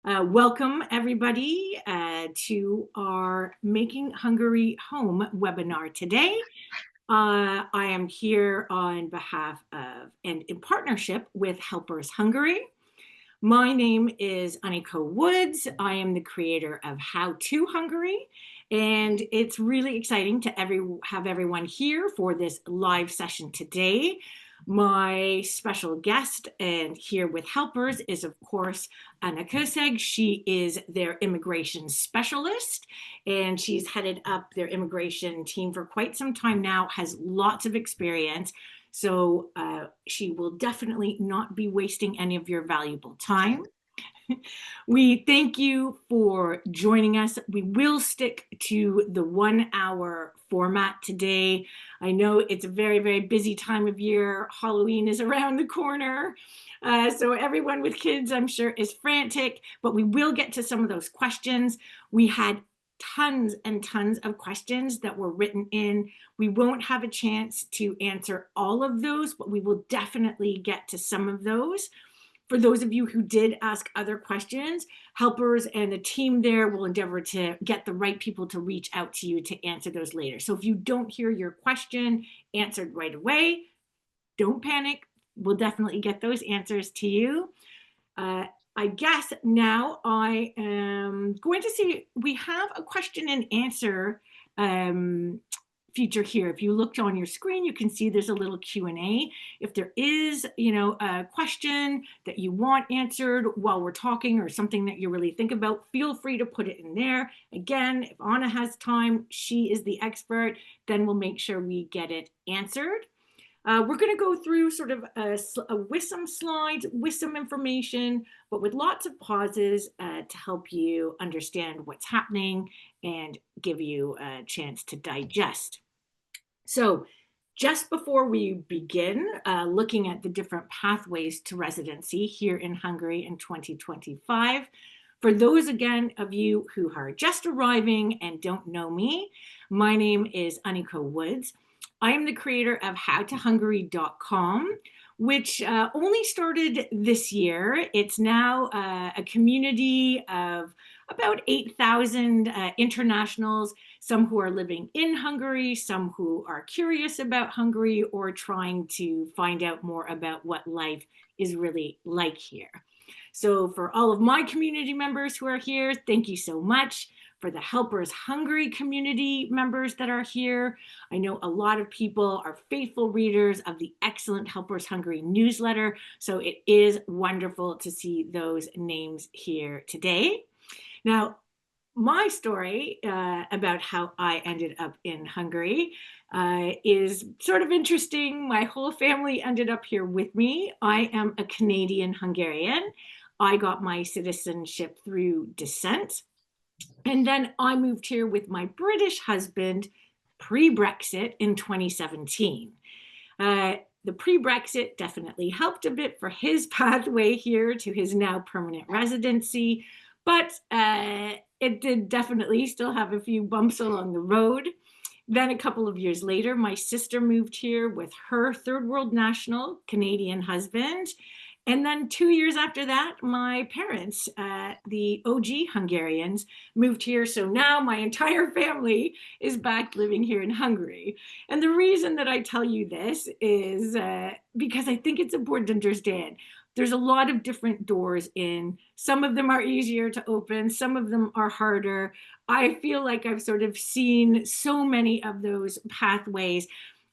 Welcome everybody to our Making Hungary Home webinar today. I am here on behalf of and in partnership with Helpers Hungary. My name is Anikó Woods. I am the creator of How to Hungary, and it's really exciting to have everyone here for this live session today. My special guest and here with Helpers is, of course, Anikó Kőszegi. She is their immigration specialist, and she's headed up their immigration team for quite some time now, has lots of experience. So she will definitely not be wasting any of your valuable time. We thank you for joining us. We will stick to the 1 hour format today. I know it's a very, very busy time of year. Halloween is around the corner. So everyone with kids, I'm sure, is frantic, but we will get to some of those questions. We had tons and tons of questions that were written in. We won't have a chance to answer all of those, but we will definitely get to some of those. For those of you who did ask other questions, Helpers and the team there will endeavor to get the right people to reach out to you to answer those later. So if you don't hear your question answered right away, don't panic. We'll definitely get those answers to you. I guess now I am going to see, we have a question and answer feature here. If you looked on your screen, you can see there's a little Q&A. If there is, a question that you want answered while we're talking or something that you really think about, feel free to put it in there. Again, if Anna has time, she is the expert, then we'll make sure we get it answered. We're going to go through sort of with some slides, with some information, but with lots of pauses to help you understand what's happening and give you a chance to digest. So just before we begin looking at the different pathways to residency here in Hungary in 2025, for those again of you who are just arriving and don't know me, my name is Anikó Woods. I am the creator of howtohungary.com, which only started this year. It's now a community of about 8,000 internationals, some who are living in Hungary, some who are curious about Hungary or trying to find out more about what life is really like here. So for all of my community members who are here, thank you so much. For the Helpers Hungary community members that are here, I know a lot of people are faithful readers of the excellent Helpers Hungary newsletter, so it is wonderful to see those names here today. Now, my story about how I ended up in Hungary is sort of interesting. My whole family ended up here with me. I am a Canadian-Hungarian. I got my citizenship through descent. And then I moved here with my British husband pre-Brexit in 2017. The pre-Brexit definitely helped a bit for his pathway here to his now permanent residency, but it did definitely still have a few bumps along the road. Then a couple of years later, my sister moved here with her third world national Canadian husband. And then 2 years after that, my parents, the OG Hungarians, moved here. So now my entire family is back living here in Hungary. And the reason that I tell you this is because I think it's important to understand there's a lot of different doors in. Some of them are easier to open. Some of them are harder. I feel like I've sort of seen so many of those pathways.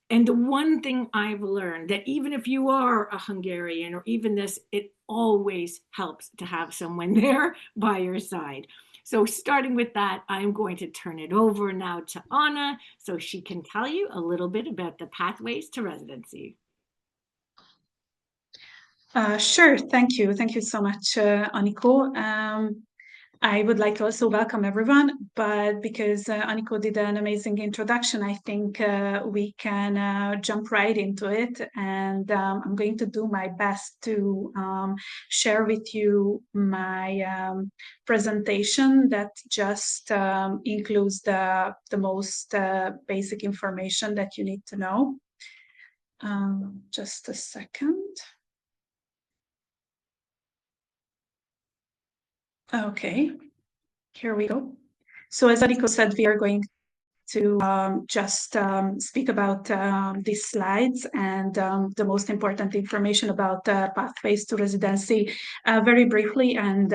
And the one thing I've learned that even if you are a Hungarian or even this, it always helps to have someone there by your side. So starting with that, I'm going to turn it over now to Anna so she can tell you a little bit about the pathways to residency. Sure, thank you. Thank you so much, Anikó. I would like to also welcome everyone, but because Anikó did an amazing introduction, I think we can jump right into it. And I'm going to do my best to share with you my presentation that just includes the most basic information that you need to know. Just a second. Okay, here we go. So as Anikó said, we are going to just speak about these slides and the most important information about pathways to residency very briefly, and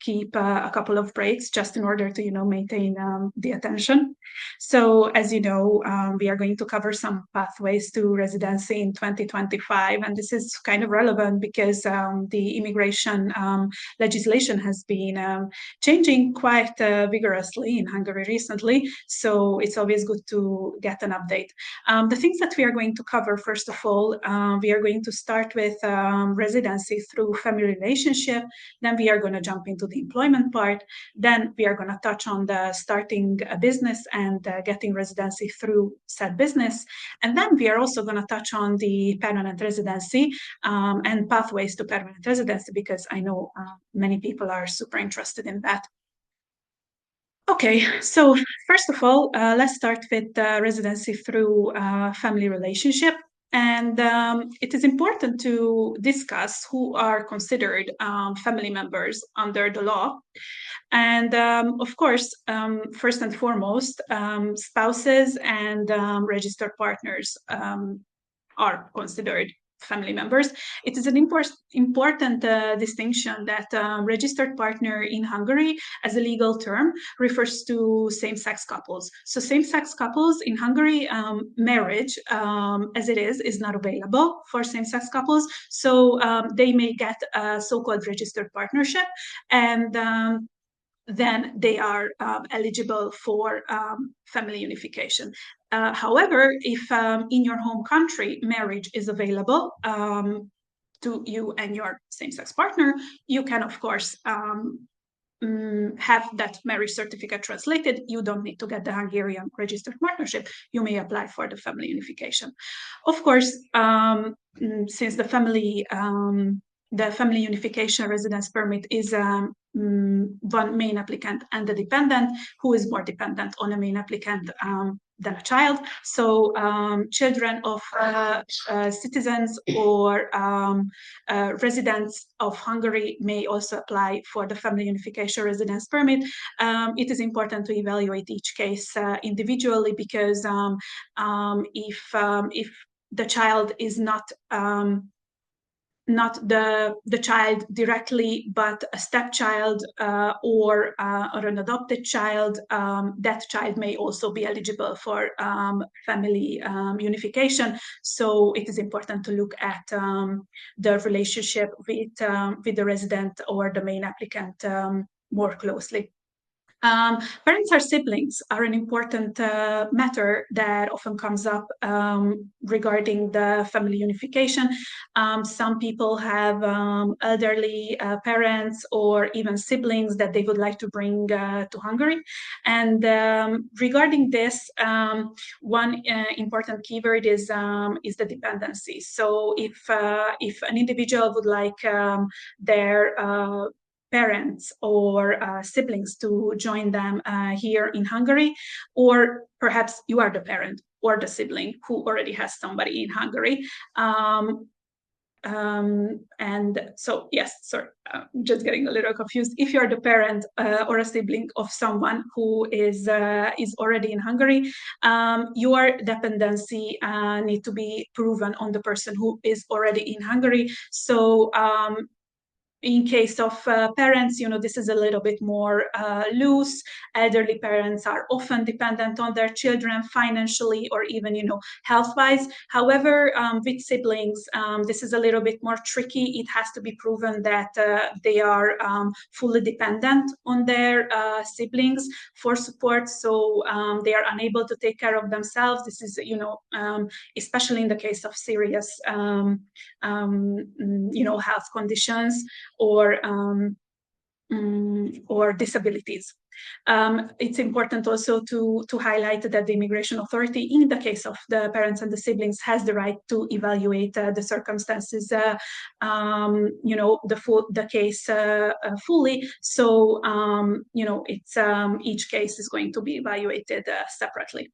keep a couple of breaks just in order to maintain the attention. So as you know, we are going to cover some pathways to residency in 2025, and this is kind of relevant because the immigration legislation has been changing quite vigorously in Hungary recently. So it's always good to get an update. The things that we are going to cover, first of all, we are going to start with residency through family relationship. Then we are going to jump into the employment part. Then we are going to touch on the starting a business and getting residency through said business. And then we are also going to touch on the permanent residency and pathways to permanent residency, because I know many people are super interested in that. Okay, so first of all, let's start with residency through family relationship. And it is important to discuss who are considered family members under the law. And of course, first and foremost, spouses and registered partners are considered family members. It is an important distinction that registered partner in Hungary, as a legal term, refers to same-sex couples. So same-sex couples in Hungary, marriage as it is not available for same-sex couples. So they may get a so-called registered partnership, and then they are eligible for family unification. However, if in your home country marriage is available to you and your same-sex partner, you can, of course, have that marriage certificate translated. You don't need to get the Hungarian registered partnership. You may apply for the family unification. Of course, since the family unification residence permit is one main applicant and the dependent, who is more dependent on a main applicant than a child. So children of citizens or residents of Hungary may also apply for the family unification residence permit. It is important to evaluate each case individually, because if the child is not the child directly, but a stepchild or an adopted child, that child may also be eligible for family unification. So it is important to look at the relationship with the resident or the main applicant more closely. Parents or siblings are an important matter that often comes up regarding the family unification. Some people have elderly parents or even siblings that they would like to bring to Hungary. And regarding this, one important keyword is the dependency. So if an individual would like their parents or siblings to join them here in Hungary, or perhaps you are the parent or the sibling who already has somebody in Hungary. And so, yes, sorry, just getting a little confused. If you're the parent or a sibling of someone who is already in Hungary, your dependency need to be proven on the person who is already in Hungary. So in case of parents, this is a little bit more loose. Elderly parents are often dependent on their children financially or even, health-wise. However, with siblings, this is a little bit more tricky. It has to be proven that they are fully dependent on their siblings for support. So they are unable to take care of themselves. This is, especially in the case of serious, health conditions or disabilities. It's important also to highlight that the immigration authority, in the case of the parents and the siblings, has the right to evaluate the circumstances, the case fully. So, it's each case is going to be evaluated separately.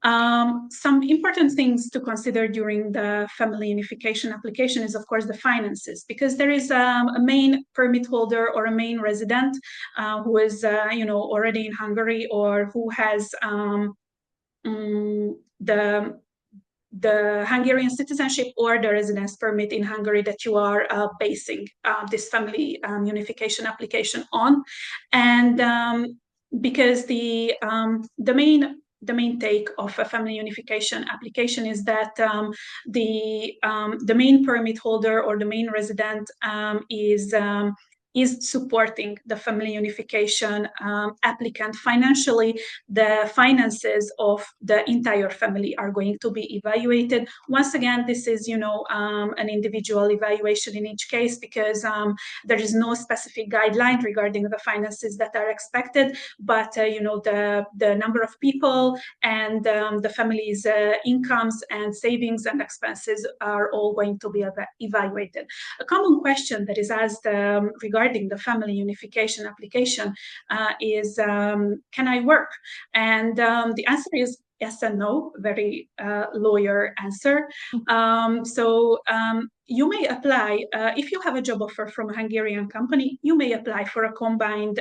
Some important things to consider during the family unification application is, of course, the finances, because there is a main permit holder or a main resident who is, already in Hungary, or who has the Hungarian citizenship or the residence permit in Hungary that you are basing this family unification application on, and because the main take of a family unification application is that the main permit holder or the main resident is supporting the family unification applicant financially. The finances of the entire family are going to be evaluated. Once again, this is an individual evaluation in each case, because there is no specific guideline regarding the finances that are expected, but the number of people and the family's incomes and savings and expenses are all going to be evaluated. A common question that is asked regarding the family unification application is, can I work? And the answer is yes and no, very lawyer answer. You may apply, if you have a job offer from a Hungarian company, you may apply for a combined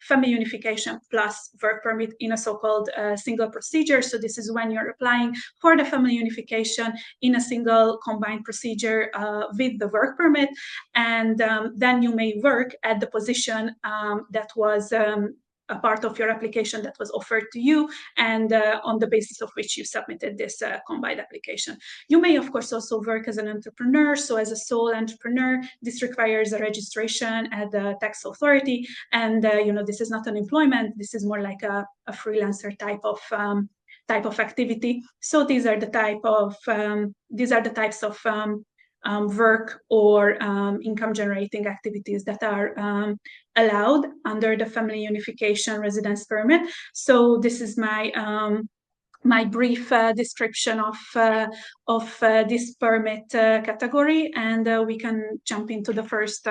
family unification plus work permit in a so-called single procedure. So this is when you're applying for the family unification in a single combined procedure with the work permit, and then you may work at the position that was a part of your application that was offered to you, and on the basis of which you submitted this combined application. You may, of course, also work as an entrepreneur. So as a sole entrepreneur, this requires a registration at the tax authority. And, this is not an employment. This is more like a freelancer type of activity. So these are the types of work or income generating activities that are allowed under the family unification residence permit. So this is my brief description of this permit category, and we can jump into the first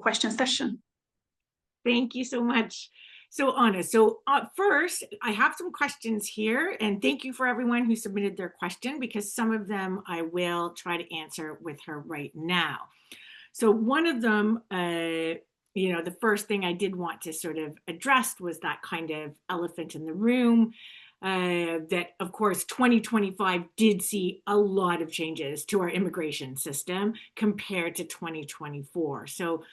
question session. Thank you so much. So Anna, first, I have some questions here, and thank you for everyone who submitted their question, because some of them I will try to answer with her right now. So one of them, the first thing I did want to sort of address was that kind of elephant in the room, that of course 2025 did see a lot of changes to our immigration system compared to 2024. So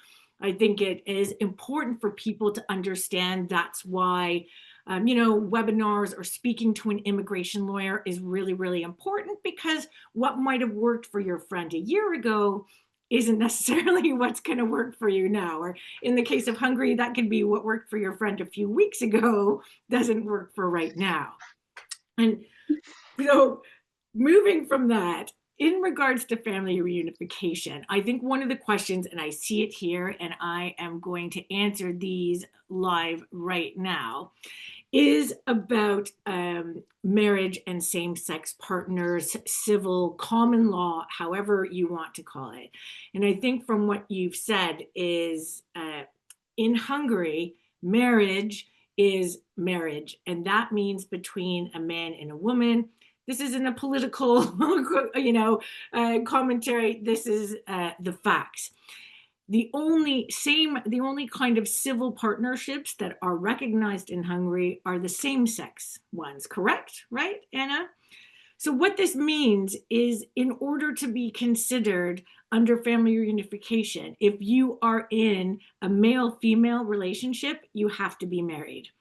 I think it is important for people to understand that's why, webinars or speaking to an immigration lawyer is really, really important, because what might have worked for your friend a year ago isn't necessarily what's going to work for you now. Or in the case of Hungary, that could be what worked for your friend a few weeks ago doesn't work for right now. And so moving from that, in regards to family reunification, I think one of the questions, and I see it here, and I am going to answer these live right now, is about marriage and same-sex partners, civil, common law, however you want to call it. And I think from what you've said is, in Hungary, marriage is marriage, and that means between a man and a woman. This isn't a political, commentary. This is the facts. The only kind of civil partnerships that are recognized in Hungary are the same-sex ones, correct? Right, Anna? So what this means is, in order to be considered under family reunification, if you are in a male-female relationship, you have to be married.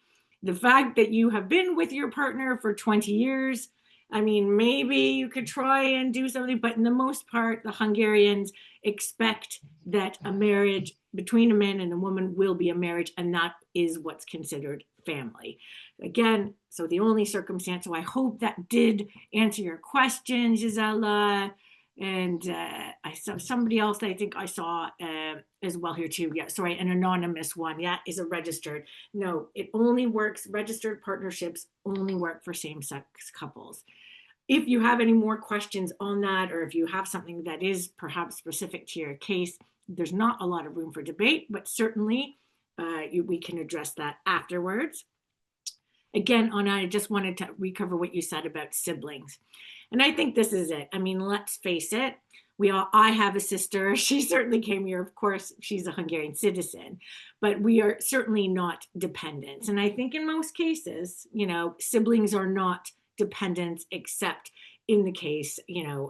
The fact that you have been with your partner for 20 years, I mean, maybe you could try and do something, but in the most part, the Hungarians expect that a marriage between a man and a woman will be a marriage, and that is what's considered family. Again, so the only circumstance, so I hope that did answer your question, Gisela. And I saw somebody else that I think I saw as well here too. Yeah, sorry, an anonymous one. Yeah, is a registered. No, it only works, registered partnerships only work for same-sex couples. If you have any more questions on that, or if you have something that is perhaps specific to your case, there's not a lot of room for debate, but certainly we can address that afterwards. again, Anna, I just wanted to recover what you said about siblings. And I think this is it. I mean, let's face it. I have a sister. She certainly came here. Of course, she's a Hungarian citizen, but we are certainly not dependents. And I think in most cases, siblings are not dependents except in the case,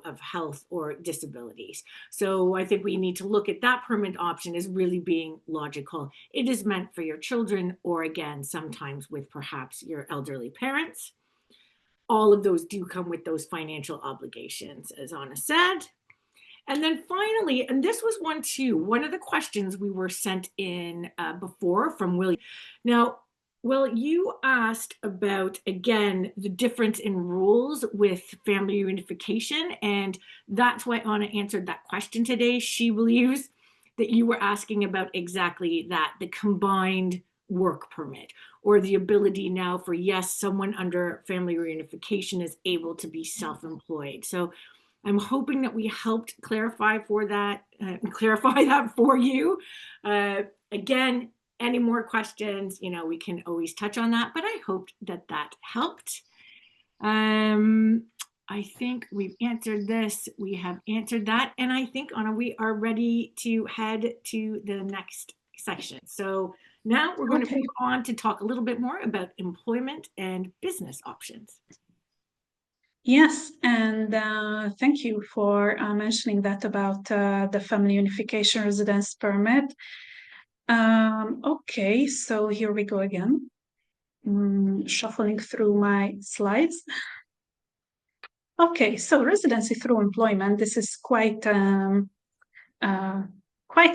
of health or disabilities. So I think we need to look at that permanent option as really being logical. It is meant for your children, or again, sometimes with perhaps your elderly parents. All of those do come with those financial obligations, as Anna said. And then finally, and this was one too, one of the questions we were sent in before from William. Now, Will, you asked about, again, the difference in rules with family reunification, and that's why Anna answered that question today. She believes that you were asking about exactly that, the combined work permit, or the ability now for, yes, someone under family reunification is able to be self-employed. So I'm hoping that we helped clarify that for you. Again, any more questions, we can always touch on that, but I hope that helped. I think we've answered this. We have answered that. And I think, Anna, we are ready to head to the next section. So now we're going to move on to talk a little bit more about employment and business options. Yes, and thank you for mentioning that about the family unification residence permit. Okay, so here we go again. Shuffling through my slides. Okay, so residency through employment, this is quite a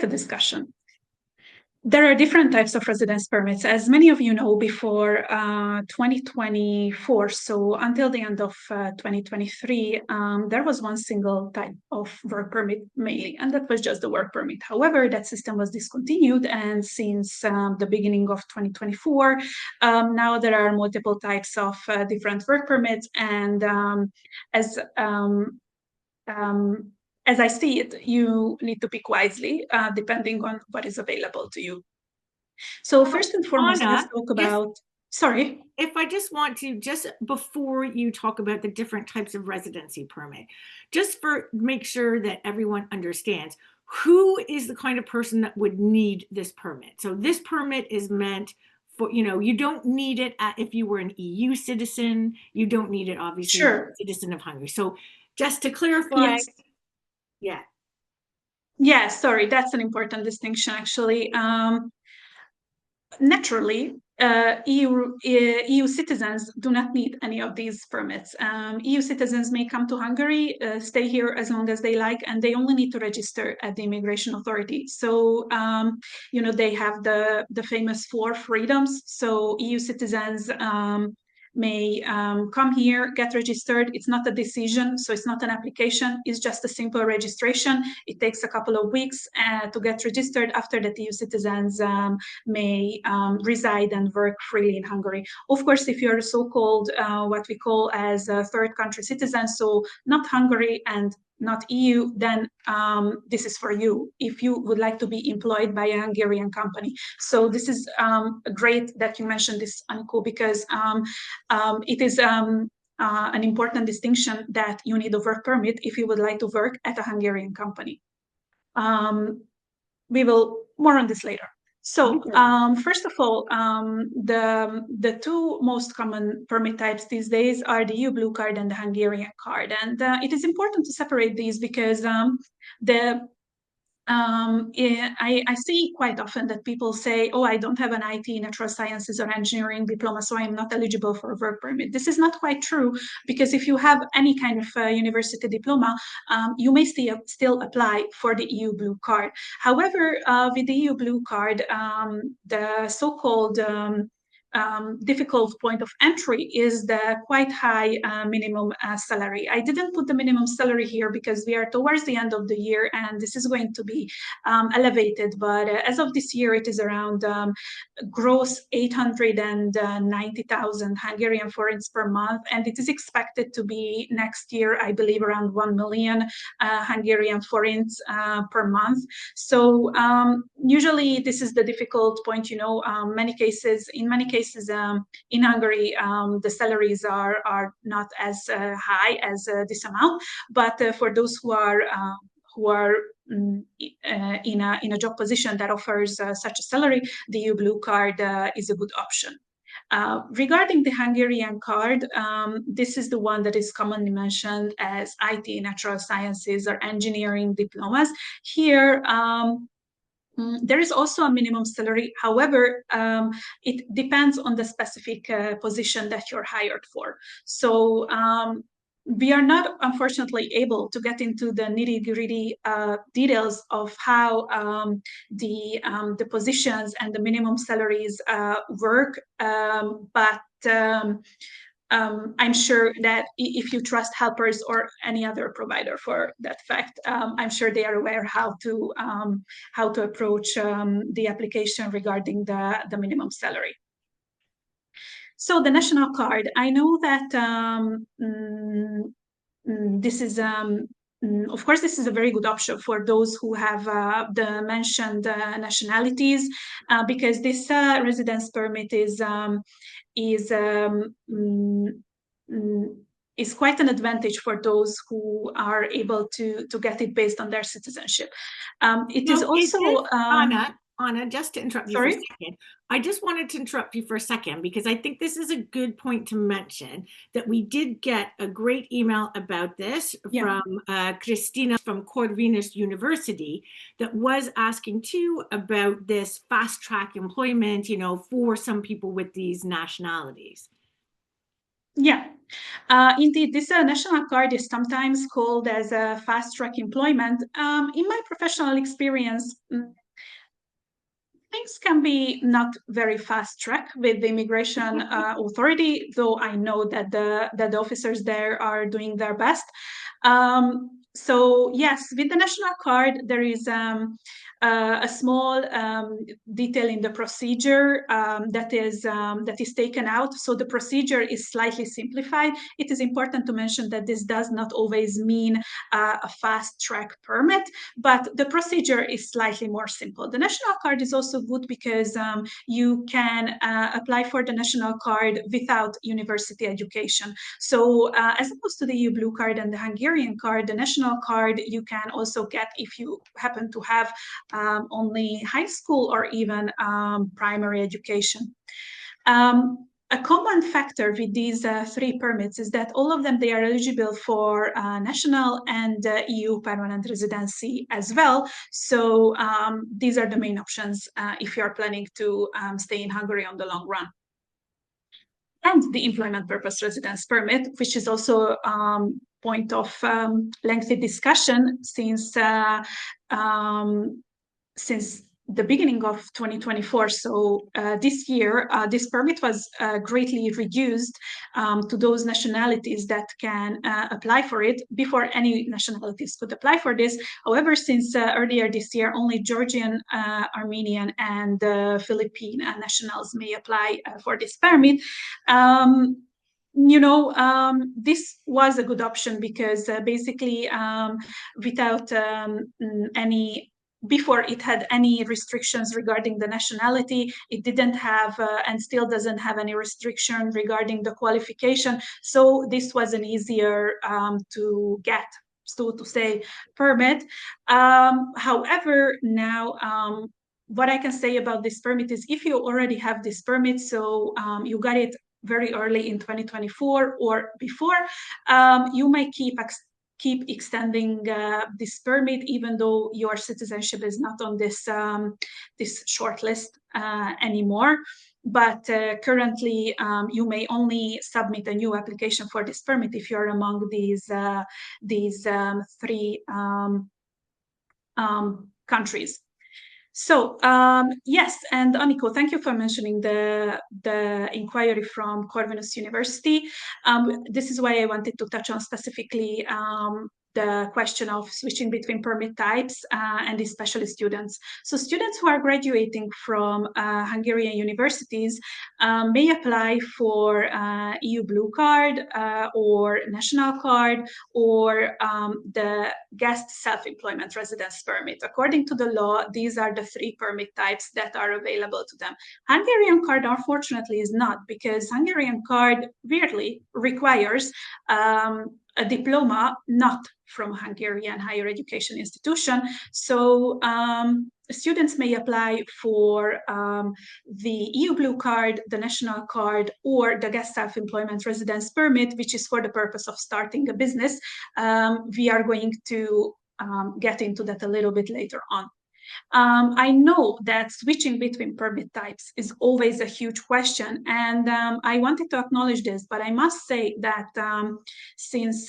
discussion. There are different types of residence permits. As many of you know, before 2024, so until the end of 2023, there was one single type of work permit mainly, and that was just the work permit. However, that system was discontinued, and since the beginning of 2024, now there are multiple types of different work permits, and as I see it, you need to pick wisely, depending on what is available to you. So first and foremost, Anna, let's talk about, sorry. If I just want to, just before you talk about the different types of residency permit, just make sure that everyone understands, who is the kind of person that would need this permit? So this permit is meant for, you don't need it if you were an EU citizen. You don't need it, obviously, Sure. as a citizen of Hungary. So just to clarify, yes. Yeah. Yeah, sorry, that's an important distinction, actually. Naturally, EU citizens do not need any of these permits. EU citizens may come to Hungary, stay here as long as they like, and they only need to register at the immigration authority. So, they have the famous 4 freedoms. So EU citizens may come here, get registered. It's not a decision, so it's not an application. It's just a simple registration. It takes a couple of weeks to get registered. After that, EU citizens may reside and work freely in Hungary. Of course, if you're a so-called what we call as a third country citizen, so not Hungary and not EU, then this is for you if you would like to be employed by a Hungarian company. So this is great that you mentioned this, Anikó, because it is an important distinction that you need a work permit if you would like to work at a Hungarian company. We will more on this later. So first of all, the 2 most common permit types these days are the EU Blue Card and the Hungarian card. And it is important to separate these because I see quite often that people say, oh, I don't have an IT, natural sciences, or engineering diploma, so I'm not eligible for a work permit. This is not quite true, because if you have any kind of university diploma, you may still apply for the EU Blue Card. However, with the EU Blue Card, the so-called difficult point of entry is the quite high minimum salary. I didn't put the minimum salary here because we are towards the end of the year and this is going to be elevated, but as of this year it is around gross 890,000 Hungarian forints per month, and it is expected to be next year, I believe, around 1 million Hungarian forints per month. So usually this is the difficult point, in many cases cases in Hungary, the salaries are not as high as this amount, but for those who are in a job position that offers such a salary, the EU Blue Card is a good option. Regarding the Hungarian card, this is the one that is commonly mentioned as IT, natural sciences, or engineering diplomas. Here, there is also a minimum salary. However, it depends on the specific position that you're hired for. So we are not, unfortunately, able to get into the nitty-gritty details of how the positions and the minimum salaries work, but I'm sure that if you trust helpers or any other provider for that fact, I'm sure they are aware how to approach the application regarding the minimum salary. So the national card, I know that this is, of course, this is a very good option for those who have the mentioned nationalities, because this residence permit is quite an advantage for those who are able to get it based on their citizenship. It is also Anna, just to interrupt you for a second, I just wanted to interrupt you for a second because I think this is a good point to mention that we did get a great email about this from Christina from Corvinus University that was asking too about this fast track employment, for some people with these nationalities. Yeah, indeed, this national card is sometimes called as a fast track employment. In my professional experience, things can be not very fast track with the immigration authority, though I know that the officers there are doing their best. So yes, with the national card, there is a small detail in the procedure that is taken out. So the procedure is slightly simplified. It is important to mention that this does not always mean a fast track permit, but the procedure is slightly more simple. The national card is also good because you can apply for the national card without university education. So as opposed to the EU Blue Card and the Hungarian card, the national card you can also get if you happen to have only high school or even primary education. A common factor with these three permits is that all of them, they are eligible for national and EU permanent residency as well. So these are the main options if you are planning to stay in Hungary on the long run. And the employment purpose residence permit, which is also point of lengthy discussion since the beginning of 2024. So this year, this permit was greatly reduced to those nationalities that can apply for it. Before, any nationalities could apply for this. However, since earlier this year, only Georgian, Armenian, and Philippine nationals may apply for this permit. This was a good option because basically without any, before it had any restrictions regarding the nationality, it didn't have and still doesn't have any restriction regarding the qualification. So this was an easier to get, so to say, permit. However, now what I can say about this permit is if you already have this permit, so you got it very early in 2024 or before, you may keep extending this permit even though your citizenship is not on this this short list anymore. But currently, you may only submit a new application for this permit if you're among these three countries. So yes, and Anikó, thank you for mentioning the inquiry from Corvinus University. This is why I wanted to touch on specifically the question of switching between permit types, and especially students. So students who are graduating from Hungarian universities may apply for EU Blue Card or National Card or the guest self-employment residence permit. According to the law, these are the three permit types that are available to them. Hungarian card, unfortunately, is not, because Hungarian card weirdly requires a diploma not from Hungarian higher education institution. So students may apply for the EU Blue Card, the National Card, or the Guest Self-Employment Residence Permit, which is for the purpose of starting a business. We are going to get into that a little bit later on. I know that switching between permit types is always a huge question, and I wanted to acknowledge this, but I must say that since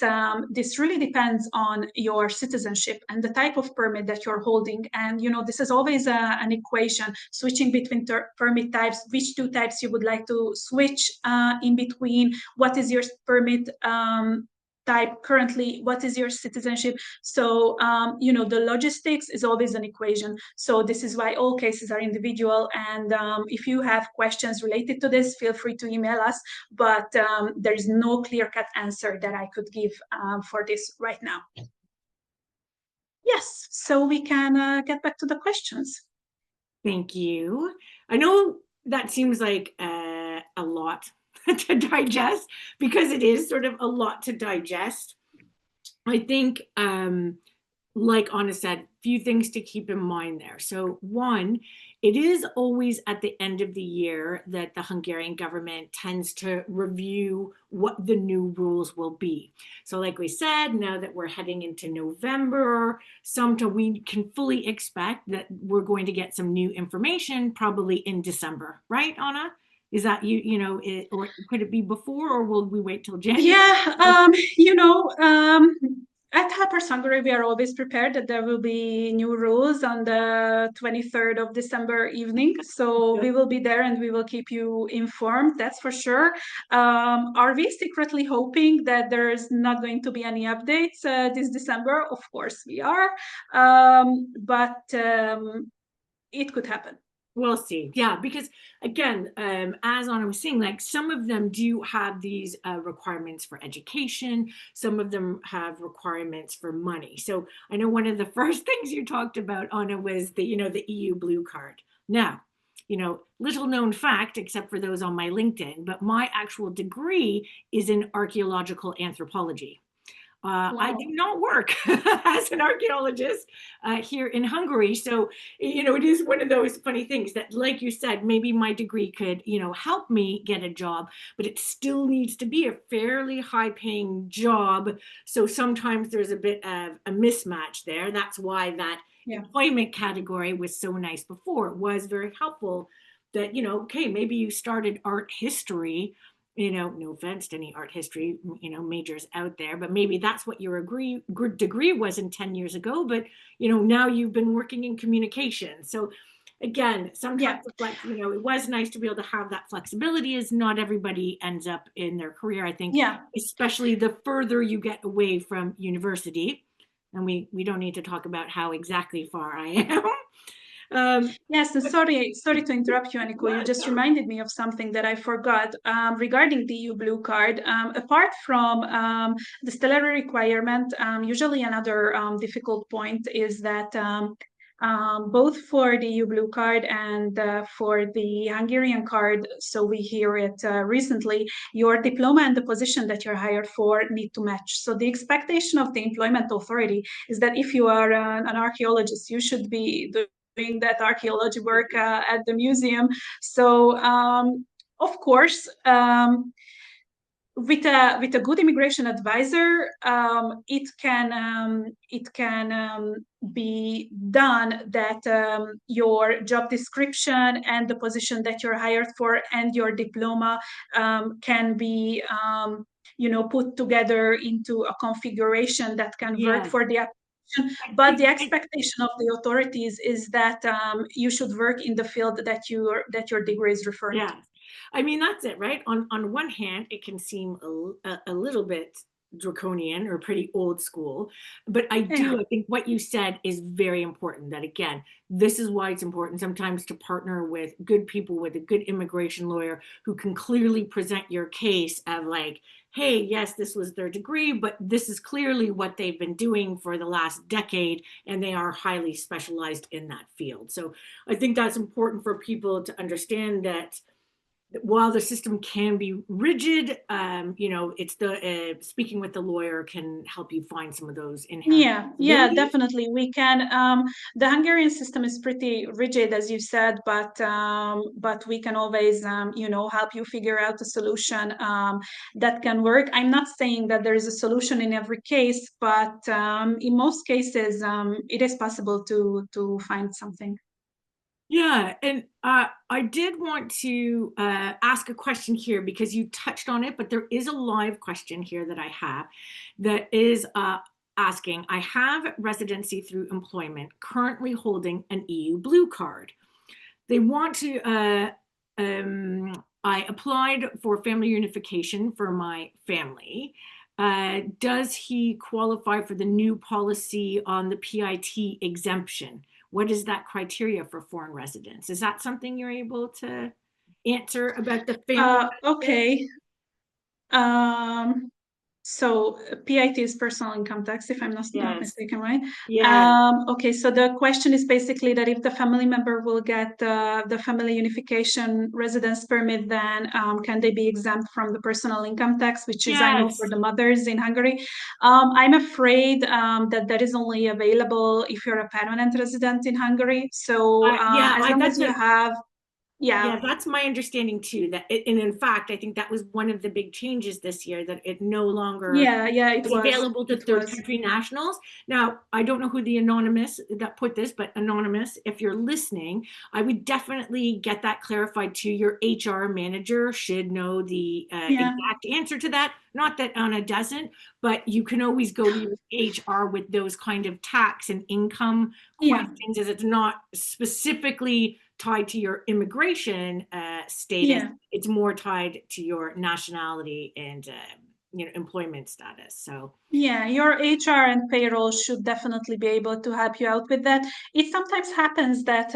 this really depends on your citizenship and the type of permit that you're holding, and this is always an equation, switching between permit types, which two types you would like to switch in between, what is your permit type currently, what is your citizenship. So the logistics is always an equation. So this is why all cases are individual, and if you have questions related to this, feel free to email us, but there is no clear-cut answer that I could give for this right now. Yes, so we can get back to the questions. Thank you. I know that seems like a lot to digest, because it is sort of a lot to digest. I think, like Anna said, few things to keep in mind there. So one, it is always at the end of the year that the Hungarian government tends to review what the new rules will be. So like we said, now that we're heading into November, sometime we can fully expect that we're going to get some new information probably in December, right, Anna? Is that or could it be before, or will we wait till January? Yeah, at Helpers Hungary, we are always prepared that there will be new rules on the 23rd of December evening. So we will be there and we will keep you informed, that's for sure. Are we secretly hoping that there's not going to be any updates this December? Of course we are, but it could happen. We'll see. Yeah, because again, as Anna was saying, like some of them do have these requirements for education. Some of them have requirements for money. So I know one of the first things you talked about, Anna, was the EU Blue Card. Now, little known fact, except for those on my LinkedIn, but my actual degree is in archaeological anthropology. Wow. I do not work as an archaeologist here in Hungary. So, it is one of those funny things that, like you said, maybe my degree could, help me get a job, but it still needs to be a fairly high paying job. So sometimes there's a bit of a mismatch there. That's why that employment category was so nice before. It was very helpful that, okay, maybe you started art history, no offense to any art history, majors out there, but maybe that's what your degree was in 10 years ago, but, now you've been working in communication. So again, sometimes it was nice to be able to have that flexibility, as not everybody ends up in their career, I think, especially the further you get away from university. And we don't need to talk about how exactly far I am. Yes, and sorry to interrupt you, Anikó. You just reminded me of something that I forgot regarding the EU Blue Card. Apart from the salary requirement, usually another difficult point is that both for the EU Blue Card and for the Hungarian card, so we hear it recently, your diploma and the position that you're hired for need to match. So the expectation of the employment authority is that if you are an archaeologist, you should be doing that archaeology work at the museum. So of course, with a good immigration advisor, it can be done that your job description and the position that you're hired for and your diploma can be put together into a configuration that can work for the application. But the expectation of the authorities is that you should work in the field that your degree is referring to. I mean, that's it, right? On one hand, it can seem a little bit draconian or pretty old school. But I Yeah. think what you said is very important, that again, this is why it's important sometimes to partner with good people, with a good immigration lawyer who can clearly present your case of like, hey, yes, this was their degree, but this is clearly what they've been doing for the last decade, and they are highly specialized in that field. So I think that's important for people to understand that while the system can be rigid, it's the speaking with the lawyer can help you find some of those inherent Yeah, abilities. definitely. We can. The Hungarian system is pretty rigid, as you said, but we can always, help you figure out a solution that can work. I'm not saying that there is a solution in every case, but in most cases, it is possible to find something. Yeah, and I did want to ask a question here because you touched on it, but there is a live question here that I have that is asking, I have residency through employment, currently holding an EU blue card. They want to, I applied for family unification for my family. Does he qualify for the new policy on the PIT exemption? What is that criteria for foreign residents? Is that something you're able to answer about the family benefit? Okay. Um, So PIT is personal income tax, if I'm not Yes. mistaken, right? Yeah. Okay, so the question is basically that if the family member will get the family unification residence permit, then can they be exempt from the personal income tax, which is, I know, for Yes. the mothers in Hungary. I'm afraid that that is only available if you're a permanent resident in Hungary. So Yeah, as long as that's you a have, Yeah, yeah, that's my understanding too. And in fact, I think that was one of the big changes this year, that it no longer yeah, it is was, available to it third was, country nationals. Now, I don't know who the anonymous that put this, but anonymous, if you're listening, I would definitely get that clarified to your HR manager, should know the yeah, exact answer to that. Not that Anna doesn't, but you can always go to your HR with those kind of tax and income yeah, questions, as it's not specifically tied to your immigration status. yeah. It's more tied to your nationality and employment status. So Yeah, your HR and payroll should definitely be able to help you out with that. It sometimes happens that,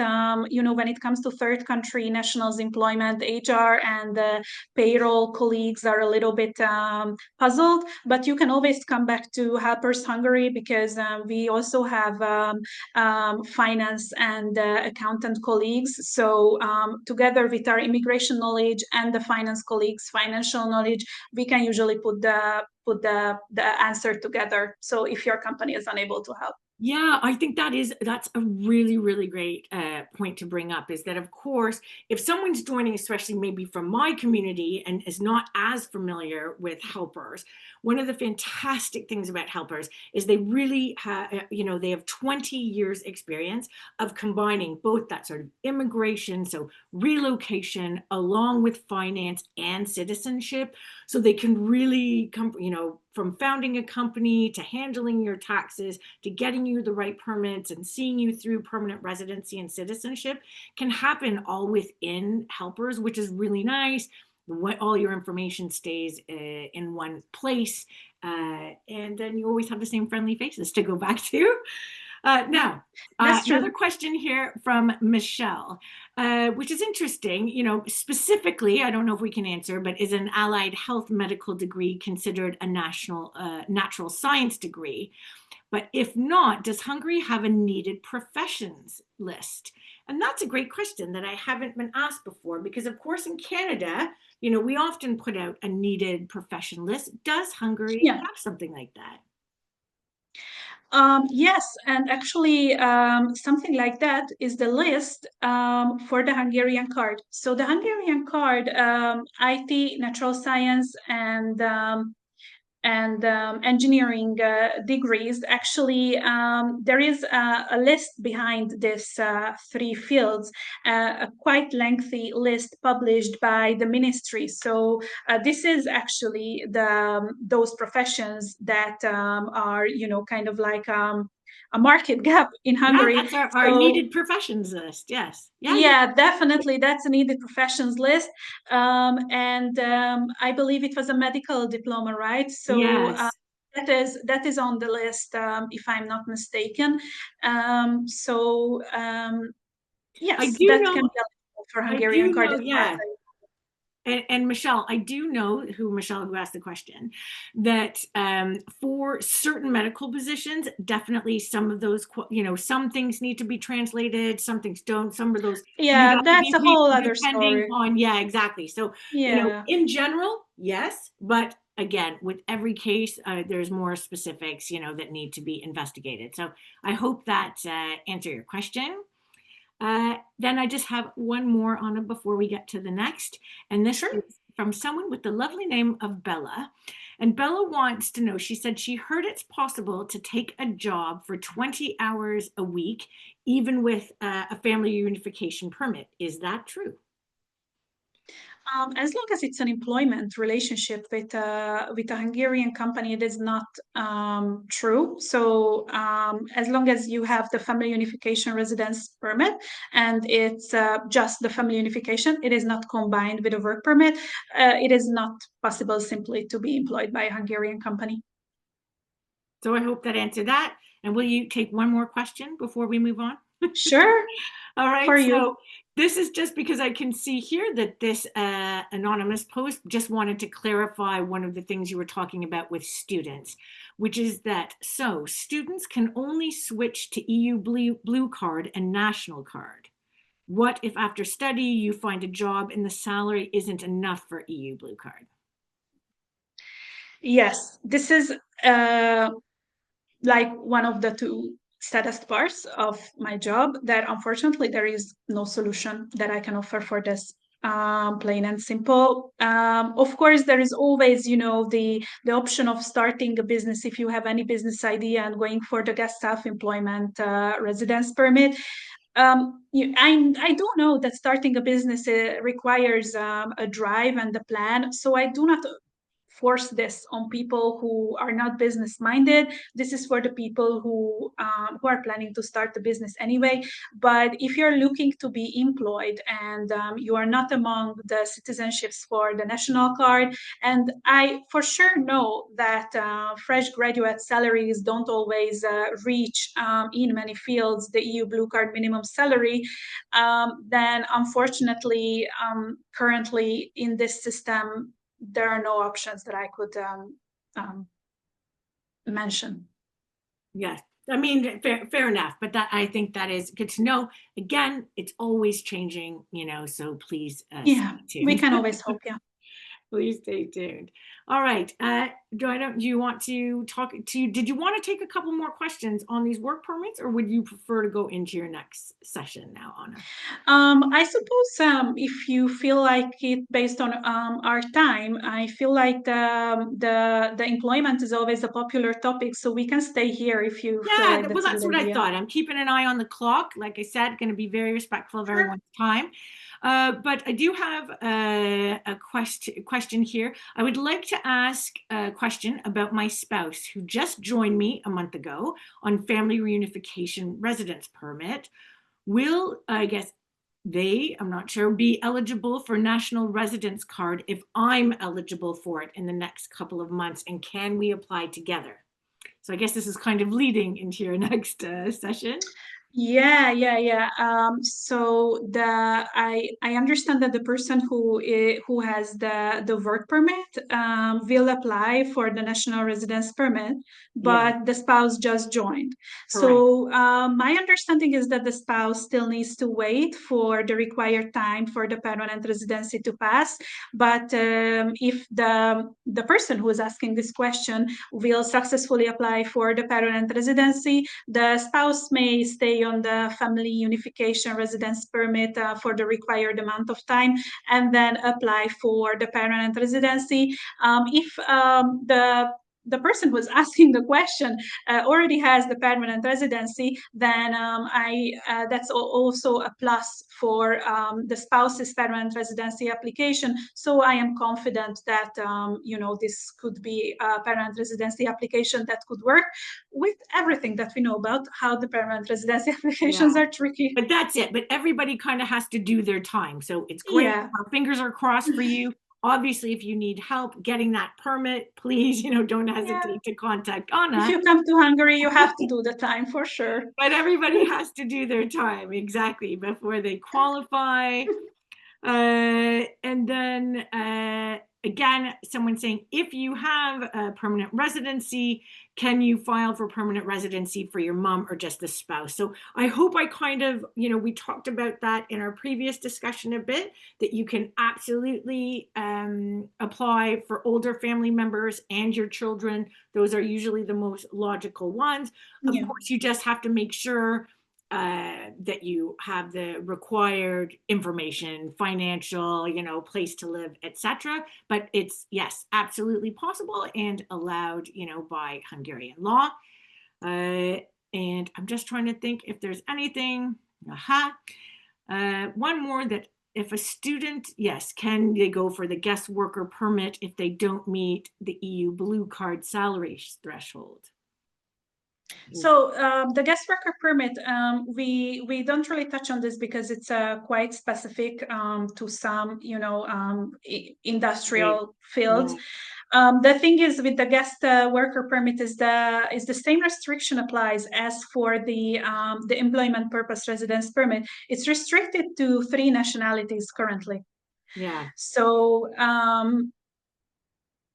when it comes to third country nationals employment, HR and payroll colleagues are a little bit puzzled, but you can always come back to Helpers Hungary because we also have finance and accountant colleagues. So together with our immigration knowledge and the finance colleagues' financial knowledge, we can usually put the answer together. So if your company is unable to help. yeah, I think that's a really, really great point to bring up, is that of course, if someone's joining, especially maybe from my community and is not as familiar with helpers, one of the fantastic things about helpers is they really have, they have 20 years experience of combining both that sort of immigration, so relocation, along with finance and citizenship. So they can really come, from founding a company to handling your taxes to getting you the right permits and seeing you through permanent residency and citizenship, can happen all within helpers, which is really nice. All your information stays in one place, and then you always have the same friendly faces to go back to. Now, That's another true. question here from Michelle, which is interesting. Specifically, I don't know if we can answer, but is an allied health medical degree considered a natural science degree? But if not, does Hungary have a needed professions list? And that's a great question that I haven't been asked before, because, of course, in Canada, we often put out a needed profession list. Does Hungary Yeah. have something like that? Yes, and actually, something like that is the list for the Hungarian card. So the Hungarian card, IT, natural science, and engineering degrees. Actually, there is a list behind this three fields, a quite lengthy list published by the ministry. So this is actually those professions that are, kind of like a market gap in Yeah, Hungary. that's our So needed professions list. Yes. Yeah, yeah. yeah, definitely. That's a needed professions list. And I believe it was a medical diploma, right? So Yes. that is on the list, if I'm not mistaken. So I yes, do that can know, be eligible for I Hungarian do card know, as far as yeah. And Michelle, I do know Michelle who asked the question, that for certain medical positions, definitely some of those, some things need to be translated, some things don't, some of those you Yeah, have to that's be a whole reading other depending story. on, yeah, exactly. So, Yeah. in general, yes, but again, with every case, there's more specifics, that need to be investigated. So I hope that answer your question. Then I just have one more on it before we get to the next. And this Sure. is from someone with the lovely name of Bella. And Bella wants to know, she said she heard it's possible to take a job for 20 hours a week, even with a family unification permit. Is that true? As long as it's an employment relationship with a Hungarian company, it is not true. So as long as you have the family unification residence permit and it's just the family unification, it is not combined with a work permit. It is not possible simply to be employed by a Hungarian company. So I hope that answered that. And will you take one more question before we move on? Sure, All for right. you. So this is just because I can see here that this anonymous post just wanted to clarify one of the things you were talking about with students, which is that so students can only switch to EU Blue Card and National Card. What if after study you find a job and the salary isn't enough for EU Blue Card? Yes, this is uh, like one of the two saddest parts of my job, that unfortunately there is no solution that I can offer for this. Plain and simple. Of course, there is always, the option of starting a business if you have any business idea and going for the guest self-employment residence permit. I do know that starting a business requires a drive and a plan, so I do not force this on people who are not business minded. This is for the people who are planning to start the business anyway. But if you're looking to be employed and you are not among the citizenships for the national card, and I for sure know that fresh graduate salaries don't always reach in many fields the EU blue card minimum salary, then unfortunately, currently in this system, there are no options that I could um, mention. Yes. I mean, fair enough, but that I think that is good to know. Again, it's always changing, so please Yeah, stay we tuned. can always hope. Yeah. Please stay tuned. All right. Joanna, do you want to did you want to take a couple more questions on these work permits, or would you prefer to go into your next session now, Anna? I suppose if you feel like it, based on our time, I feel like the employment is always a popular topic, so we can stay here if you feel Yeah, like well, that's a that's good what I idea. thought. I'm keeping an eye on the clock. Like I said, going to be very respectful of Sure. everyone's time. But I do have a question here. I would like to ask a question about my spouse who just joined me a month ago on family reunification residence permit. Will, I guess, I'm not sure, be eligible for national residence card if I'm eligible for it in the next couple of months? And can we apply together? So I guess this is kind of leading into your next session. Yeah. So I understand that the person who has the work permit will apply for the national residence permit, Yeah, but the spouse just joined. correct. So my understanding is that the spouse still needs to wait for the required time for the permanent residency to pass. But if the person who is asking this question will successfully apply for the permanent residency, the spouse may stay on the family unification residence permit for the required amount of time and then apply for the permanent residency. If the person who is asking the question already has the permanent residency, then I that's also a plus for the spouse's permanent residency application. So I am confident that this could be a permanent residency application that could work, with everything that we know about how the permanent residency applications Yeah. are tricky. But that's it. But everybody kind of has to do their time. So it's great. Yeah. Our fingers are crossed for you. Obviously, if you need help getting that permit, please, don't hesitate to contact If Anna. you come to Hungary, you have to do the time for sure. But everybody has to do their time exactly before they qualify. And then again, someone saying, if you have a permanent residency, can you file for permanent residency for your mom or just the spouse? So I hope I kind of, we talked about that in our previous discussion a bit, that you can absolutely apply for older family members and your children. Those are usually the most logical ones. Of course, you just have to make sure that you have the required information, financial, place to live, etc. But it's, yes, absolutely possible and allowed, by Hungarian law. And I'm just trying to think if there's anything. One more, that if a student, yes, can they go for the guest worker permit if they don't meet the EU blue card salary threshold? So the guest worker permit, we don't really touch on this because it's quite specific to some, industrial fields. Yeah. The thing is, with the guest worker permit, is the same restriction applies as for the employment purpose residence permit. It's restricted to 3 nationalities currently. Yeah. So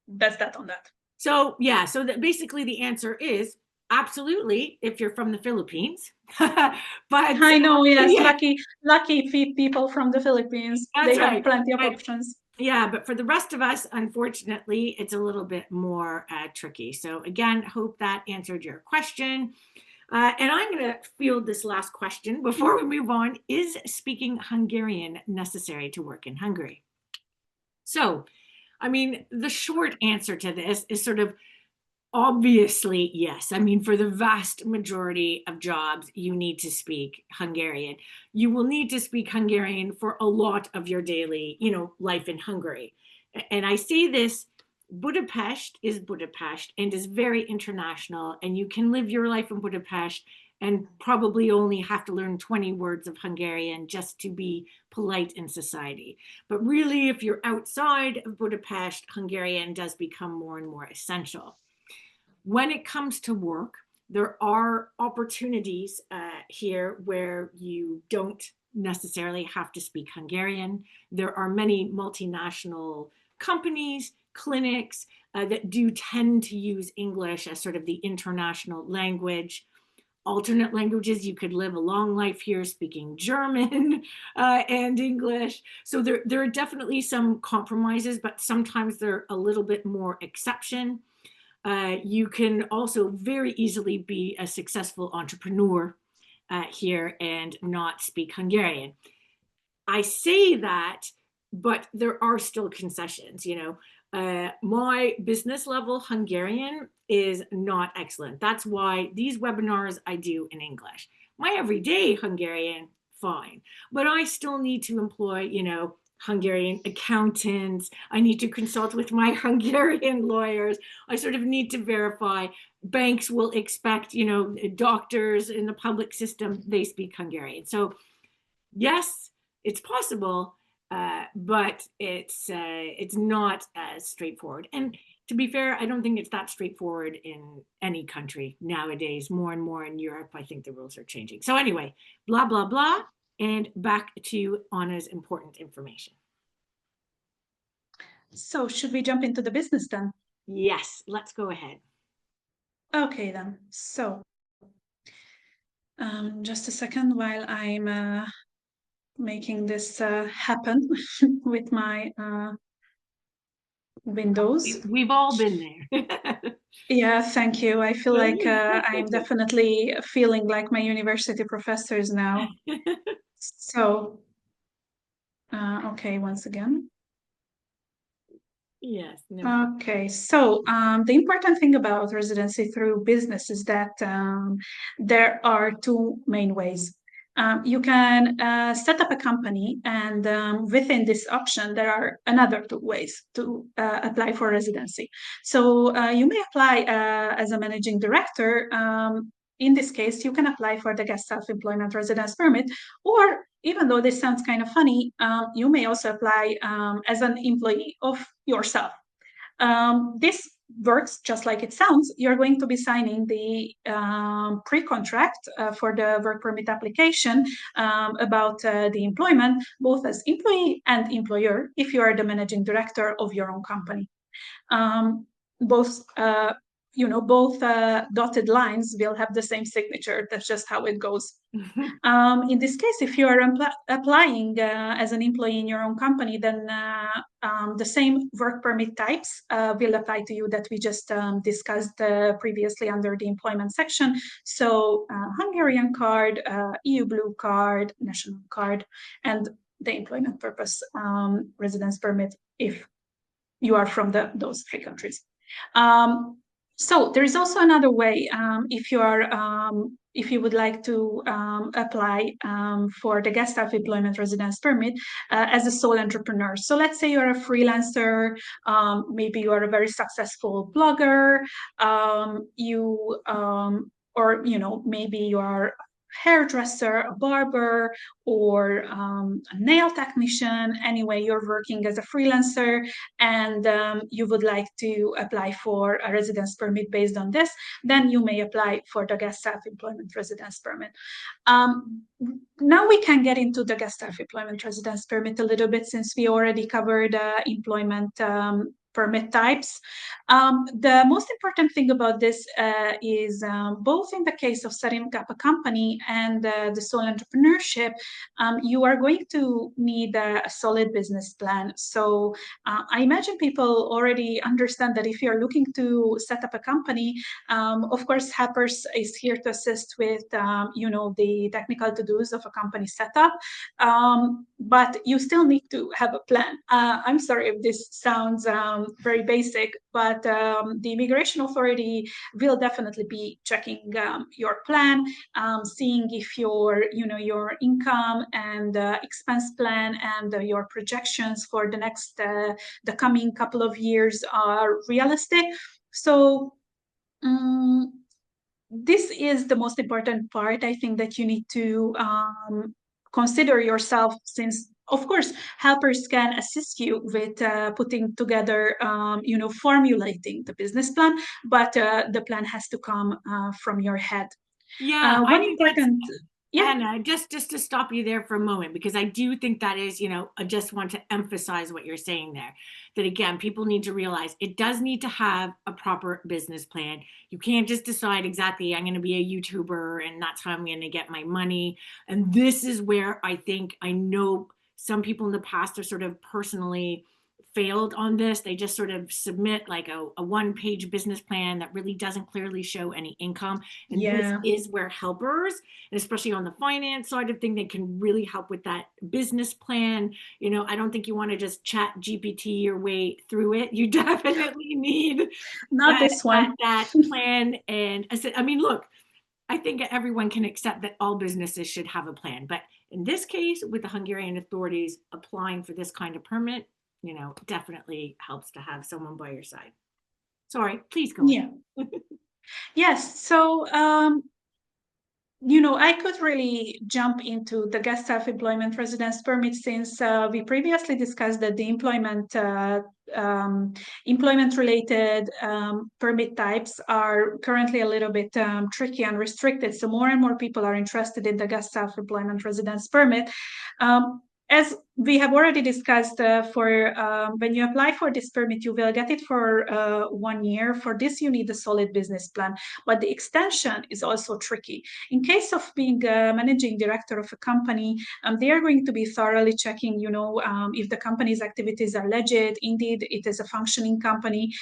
that's that on that. So yeah, so that basically the answer is absolutely if you're from the Philippines. But I know, yes, yeah, lucky people from the Philippines. that's They have right. plenty of But, options. yeah, but for the rest of us, unfortunately, it's a little bit more tricky. So again, hope that answered your question. And I'm going to field this last question before we move on. Is speaking Hungarian necessary to work in Hungary? So, I mean, the short answer to this is sort of obviously yes. I mean, for the vast majority of jobs, you need to speak Hungarian. You will need to speak Hungarian for a lot of your daily, life in Hungary. And I say this, Budapest is Budapest and is very international, and you can live your life in Budapest and probably only have to learn 20 words of Hungarian just to be polite in society. But really, if you're outside of Budapest, Hungarian does become more and more essential. When it comes to work, there are opportunities here where you don't necessarily have to speak Hungarian. There are many multinational companies, clinics that do tend to use English as sort of the international language. Alternate languages, you could live a long life here speaking German and English. So there are definitely some compromises, but sometimes they're a little bit more exception. You can also very easily be a successful entrepreneur here and not speak Hungarian. I say that, but there are still concessions. My business level Hungarian is not excellent. That's why these webinars I do in English. My everyday Hungarian, fine, but I still need to employ, Hungarian accountants. I need to consult with my Hungarian lawyers. I sort of need to verify. Banks will expect, doctors in the public system, they speak Hungarian. So yes, it's possible, but it's not as straightforward. And to be fair, I don't think it's that straightforward in any country nowadays. More and more in Europe, I think the rules are changing. So anyway, blah, blah, blah. And back to Anna's important information. So should we jump into the business then? Yes, let's go ahead. Okay then. So just a second while I'm making this happen with my Windows. We've all been there. Yeah, thank you. I feel like I'm definitely feeling like my university professors now. So, okay, once again. Yes. No. Okay, so the important thing about residency through business is that there are 2 main ways. You can set up a company, and within this option, there are another 2 ways to apply for residency. So you may apply as a managing director in this case, you can apply for the guest self-employment residence permit, or even though this sounds kind of funny, you may also apply as an employee of yourself. This works just like it sounds. You're going to be signing the pre-contract for the work permit application about the employment, both as employee and employer, if you are the managing director of your own company. Both both dotted lines will have the same signature. That's just how it goes. In this case, if you are applying as an employee in your own company, then the same work permit types will apply to you that we just discussed previously under the employment section. So Hungarian card, EU blue card, national card, and the employment purpose residence permit if you are from those three countries. So there is also another way if you would like to apply for the guest self-employment residence permit as a sole entrepreneur. So let's say you're a freelancer, maybe you are a very successful blogger, or maybe you are hairdresser, a barber, or a nail technician. Anyway, you're working as a freelancer and you would like to apply for a residence permit based on this, then you may apply for the guest self-employment residence permit. Now we can get into the guest self-employment residence permit a little bit, since we already covered employment permit types. The most important thing about this is both in the case of setting up a company and the sole entrepreneurship, you are going to need a solid business plan. So I imagine people already understand that if you're looking to set up a company, of course, Helpers is here to assist with, the technical to-dos of a company setup, but you still need to have a plan. I'm sorry if this sounds very basic, but the immigration authority will definitely be checking your plan, seeing if your income and expense plan and your projections for the coming couple of years are realistic. So this is the most important part, I think, that you need to consider yourself, since of course Helpers can assist you with putting together formulating the business plan, but the plan has to come from your head. Yeah, one important yeah. Anna, just to stop you there for a moment, because I do think that is, I just want to emphasize what you're saying there. That again, people need to realize it does need to have a proper business plan. You can't just decide exactly, I'm going to be a YouTuber and that's how I'm going to get my money. And this is where I know some people in the past are sort of personally failed on this. They just sort of submit like a one-page business plan that really doesn't clearly show any income. And this is where Helpers, and especially on the finance side of things, they can really help with that business plan. I don't think you want to just chat GPT your way through it. You definitely need that plan. And I mean, look, I think everyone can accept that all businesses should have a plan. But in this case, with the Hungarian authorities applying for this kind of permit, definitely helps to have someone by your side. Sorry, please go on. Yes. So, I could really jump into the guest self-employment residence permit, since we previously discussed that the employment-related permit types are currently a little bit tricky and restricted. So more and more people are interested in the guest self-employment residence permit. As we have already discussed, when you apply for this permit, you will get it for 1 year. For this, you need a solid business plan, but the extension is also tricky. In case of being a managing director of a company, they are going to be thoroughly checking, if the company's activities are legit. Indeed, it is a functioning company.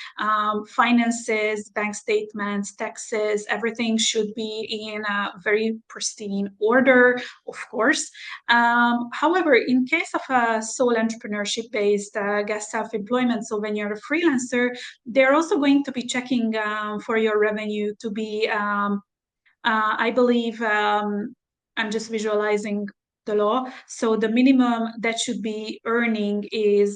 Finances, bank statements, taxes, everything should be in a very pristine order, of course. However, in case of a sole entrepreneurship-based guest self-employment, so when you're a freelancer, they're also going to be checking for your revenue to be, I believe, I'm just visualizing the law. So the minimum that should be earning is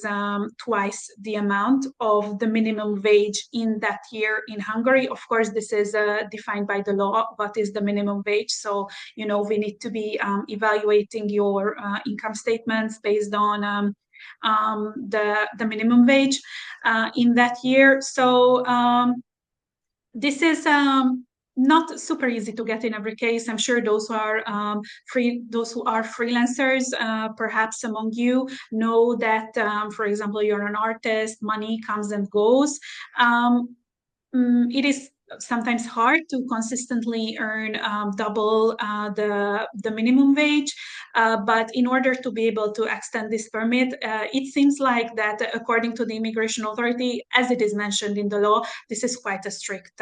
twice the amount of the minimum wage in that year in Hungary. Of course, this is defined by the law. What is the minimum wage? So, we need to be evaluating your income statements based on the minimum wage in that year. So this is not super easy to get in every case. I'm sure those who are those who are freelancers, perhaps among you, know that, for example, you're an artist, money comes and goes. It is sometimes hard to consistently earn double the minimum wage. But in order to be able to extend this permit, it seems like that according to the immigration authority, as it is mentioned in the law, this is quite a strict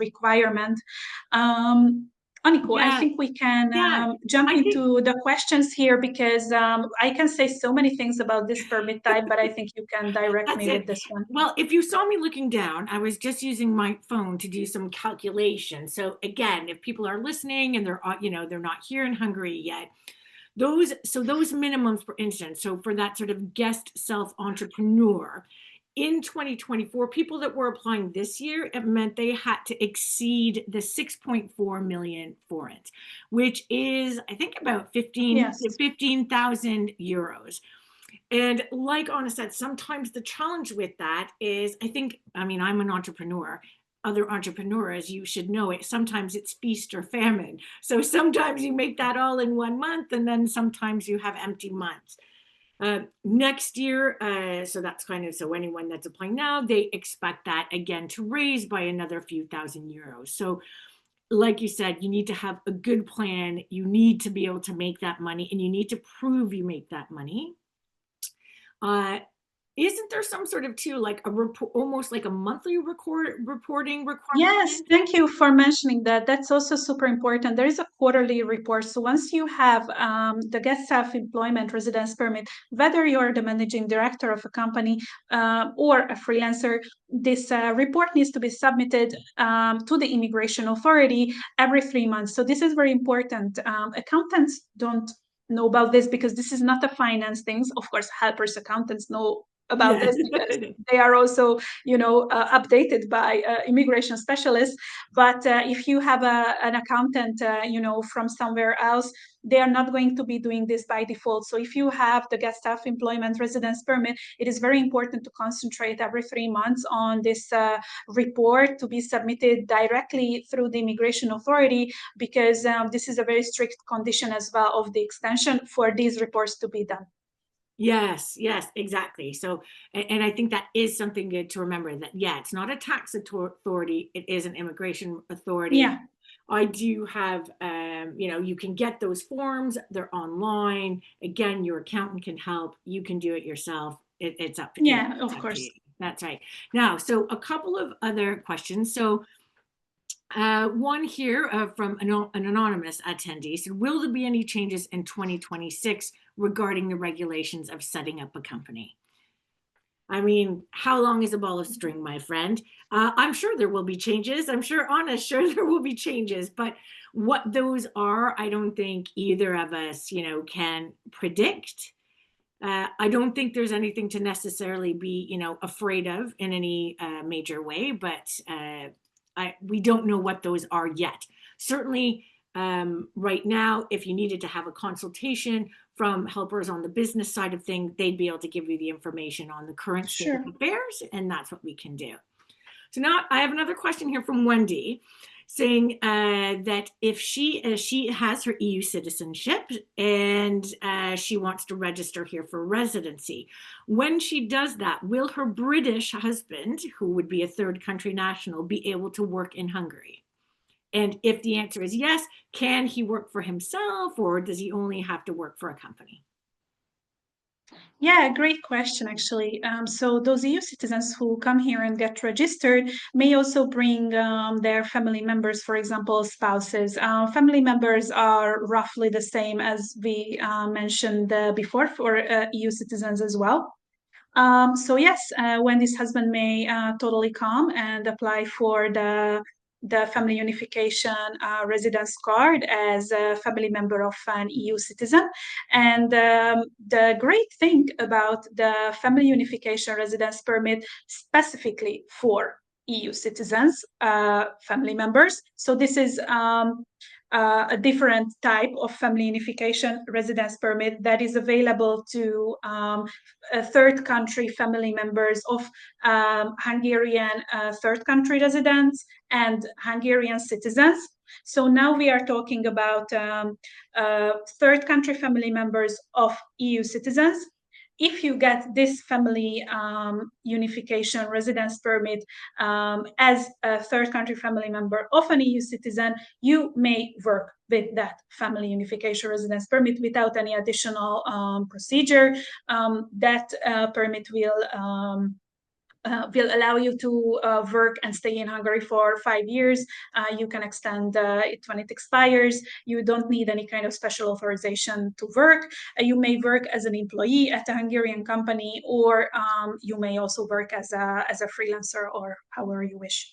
requirement. Anikó, I Yeah, think we can yeah. jump I think into the questions here because I can say so many things about this permit type, but I think you can direct that's me with it. this one. Well, if you saw me looking down, I was just using my phone to do some calculation. So again, if people are listening and they're not here in Hungary yet, those minimums, for instance, so for that sort of guest self entrepreneur in 2024, people that were applying this year, it meant they had to exceed the 6.4 million forints, which is I think about Yes. 15,000 euros. And like Anna said, sometimes the challenge with that is, I mean, I'm an entrepreneur. Other entrepreneurs, you should know it. Sometimes it's feast or famine. So sometimes you make that all in 1 month, and then sometimes you have empty months. Next year, so that's so anyone that's applying now, they expect that again to raise by another few thousand euros. So, like you said, you need to have a good plan. You need to be able to make that money, and you need to prove you make that money. Uh, isn't there some sort of too like a report, almost like a monthly reporting Yes, requirement? thank you for mentioning that. That's also super important. There is a quarterly report. So once you have the guest self-employment residence permit, whether you're the managing director of a company or a freelancer, this report needs to be submitted to the immigration authority every 3 months. So this is very important. Accountants don't know about this because this is not a finance thing. Of course, helpers accountants know about Yes. this because they are also updated by immigration specialists. But if you have an accountant, from somewhere else, they are not going to be doing this by default. So if you have the guest staff employment residence permit, it is very important to concentrate every 3 months on this report to be submitted directly through the immigration authority, because this is a very strict condition as well of the extension for these reports to be done. Yes, yes, exactly. So, and I think that is something good to remember that, yeah, it's not a tax authority, it is an immigration authority. Yeah. I do have, you can get those forms, they're online. Again, your accountant can help. You can do it yourself. It's up, Yeah, it's of up to course. you. That's right. Now, so a couple of other questions. So, one here from an anonymous attendee said, will there be any changes in 2026 regarding the regulations of setting up a company? I mean, how long is a ball of string, my friend? I'm sure there will be changes. I'm sure, honest, sure there will be changes. But what those are, I don't think either of us, can predict. I don't think there's anything to necessarily be, afraid of in any major way, but we don't know what those are yet. Certainly, right now, if you needed to have a consultation from helpers on the business side of things, they'd be able to give you the information on the current state of Sure. affairs, and that's what we can do. So now I have another question here from Wendy saying that if she has her EU citizenship and she wants to register here for residency, when she does that, will her British husband, who would be a third country national, be able to work in Hungary? And if the answer is yes, can he work for himself, or does he only have to work for a company? Yeah, great question, actually. So those EU citizens who come here and get registered may also bring their family members, for example, spouses. Family members are roughly the same as we mentioned before for EU citizens as well. So yes, when this husband may totally come and apply for the the family unification residence card as a family member of an EU citizen. And the great thing about the family unification residence permit specifically for EU citizens, family members. So this is a different type of family unification residence permit that is available to third country family members of Hungarian third country residents and Hungarian citizens. So now we are talking about third country family members of EU citizens. If you get this family unification residence permit as a third country family member of an EU citizen, you may work with that family unification residence permit without any additional procedure. That permit will allow you to work and stay in Hungary for 5 years. You can extend it when it expires. You don't need any kind of special authorization to work. You may work as an employee at a Hungarian company, or you may also work as a freelancer or however you wish.